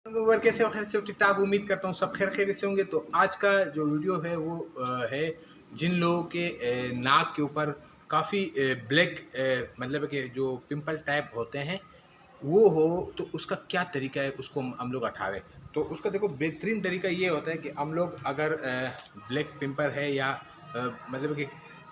Viewer कैसे हो? खैर से हो? ठीक ठाक। उम्मीद करता हूँ सब खैर खैरियत से होंगे। तो आज का जो वीडियो है वो है जिन लोगों के नाक के ऊपर काफ़ी ब्लैक मतलब कि जो पिंपल टाइप होते हैं वो हो, तो उसका क्या तरीका है उसको हम लोग हटावें। तो उसका देखो बेहतरीन तरीका ये होता है कि हम लोग अगर ब्लैक पिंपल है या मतलब कि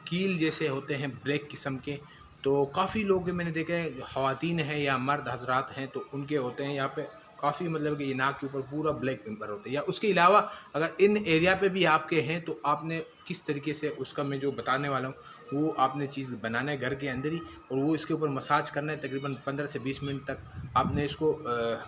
कील जैसे होते हैं ब्लैक किस्म के, तो काफ़ी लोग मैंने देखे हैं, ख़वातीन हैं या मर्द हजरात हैं, तो उनके होते हैं यहाँ पे काफ़ी मतलब कि ये नाक के ऊपर पूरा ब्लैक पिंपल होते हैं। या उसके अलावा अगर इन एरिया पे भी आपके हैं तो आपने किस तरीके से उसका मैं जो बताने वाला हूँ वो आपने चीज़ बनाना है घर के अंदर ही, और वो इसके ऊपर मसाज करना है तकरीबन 15 से 20 मिनट तक। आपने इसको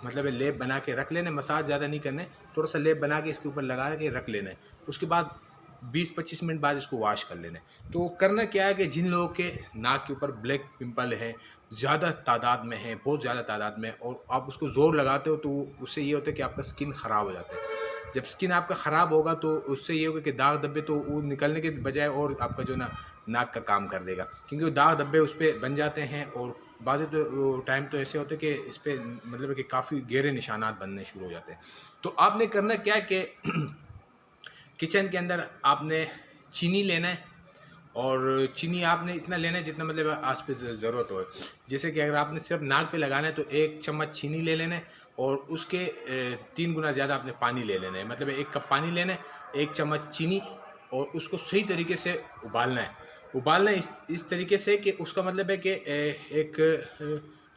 मतलब लेप बना के रख लेना है, मसाज ज़्यादा नहीं करना है, थोड़ा सा लेप बना के इसके ऊपर लगा के रख लेना है। उसके बाद 20-25 मिनट बाद इसको वॉश कर लेना है। तो करना क्या है कि जिन लोगों के नाक के ऊपर ब्लैक पिंपल है, ज़्यादा तादाद में है, बहुत ज़्यादा तादाद में, और आप उसको ज़ोर लगाते हो तो उससे ये होता है कि आपका स्किन ख़राब हो जाता है। जब स्किन आपका ख़राब होगा तो उससे ये होगा कि दाग धब्बे तो वो निकलने के बजाय और आपका जो ना नाक का काम कर देगा, क्योंकि वो दाग धब्बे उस पर बन जाते हैं। और बाज़ तो टाइम तो ऐसे होते हैं कि इस पर मतलब कि काफ़ी गहरे निशानात बनने शुरू हो जाते हैं। तो आपने करना क्या है कि किचन के अंदर आपने चीनी लेना है, और चीनी आपने इतना लेना है जितना मतलब आस पास ज़रूरत हो। जैसे कि अगर आपने सिर्फ नाक पे लगाना है तो 1 चम्मच चीनी ले लेना है, और उसके 3 गुना ज़्यादा आपने पानी ले लेना है। मतलब 1 कप पानी लेना है, 1 चम्मच चीनी, और उसको सही तरीके से उबालना है। उबालना है इस तरीके से कि उसका मतलब है कि एक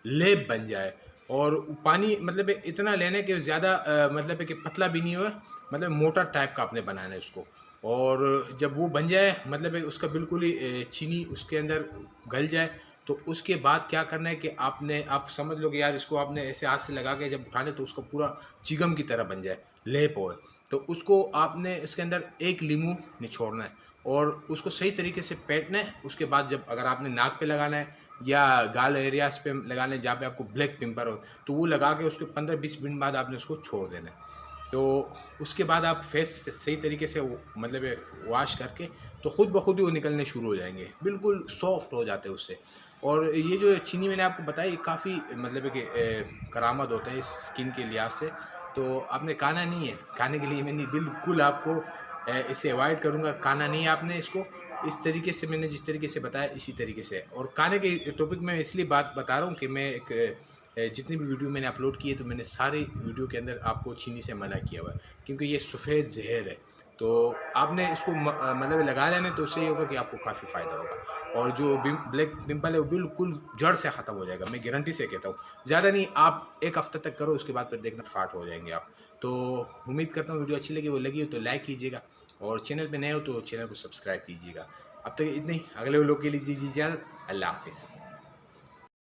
लेप बन जाए। और पानी मतलब इतना लेना है कि ज़्यादा मतलब है कि पतला भी नहीं हो, मतलब मोटा टाइप का आपने बनाना है उसको। और जब वो बन जाए मतलब है उसका बिल्कुल ही चीनी उसके अंदर गल जाए, तो उसके बाद क्या करना है कि आप समझ लो कि यार इसको आपने ऐसे हाथ से लगा के जब उठाने तो उसका पूरा चिगम की तरह बन जाए, लेप हो। तो उसको आपने इसके अंदर 1 लीमू निचोड़ना है और उसको सही तरीके से फेंटना है। उसके बाद जब अगर आपने नाक पे लगाना है या गाल एरियाज पे लगाना है जहाँ पे आपको ब्लैक पिंपल हो, तो वो लगा के उसके 15-20 मिनट बाद आपने उसको छोड़ देना है। तो उसके बाद आप फेस सही तरीके से मतलब वॉश करके तो ख़ुद ब खुद ही वो निकलने शुरू हो जाएंगे, बिल्कुल सॉफ्ट हो जाते हैं उससे। और ये जो चीनी मैंने आपको बताई काफ़ी मतलब कि करामत होता है इस स्किन के लिहाज से। तो आपने खाना नहीं है, खाने के लिए मैंने बिल्कुल आपको इसे अवॉइड करूँगा। खाना नहीं है आपने इसको, इस तरीके से मैंने जिस तरीके से बताया इसी तरीके से। और खाने के टॉपिक में इसलिए बात बता रहा हूँ कि मैं एक जितनी भी वीडियो मैंने अपलोड की है तो मैंने सारी वीडियो के अंदर आपको चीनी से मना किया हुआ है, क्योंकि ये सफ़ेद जहर है। तो आपने इसको मतलब लगा लेना, तो उससे ये होगा कि आपको काफ़ी फ़ायदा होगा, और जो ब्लैक पिंपल है वो बिल्कुल जड़ से ख़त्म हो जाएगा। मैं गारंटी से कहता हूँ, ज़्यादा नहीं, आप 1 हफ़्ते तक करो, उसके बाद फिर देखना फाट हो जाएंगे आप। तो उम्मीद करता हूँ वीडियो अच्छी लगी, वो लगी हो तो लाइक कीजिएगा, और चैनल पर नए हो तो चैनल को सब्सक्राइब कीजिएगा। अब तक इतनी, अगले लोग के लिए दीजिए इजाज़त। अल्लाह हाफिज़।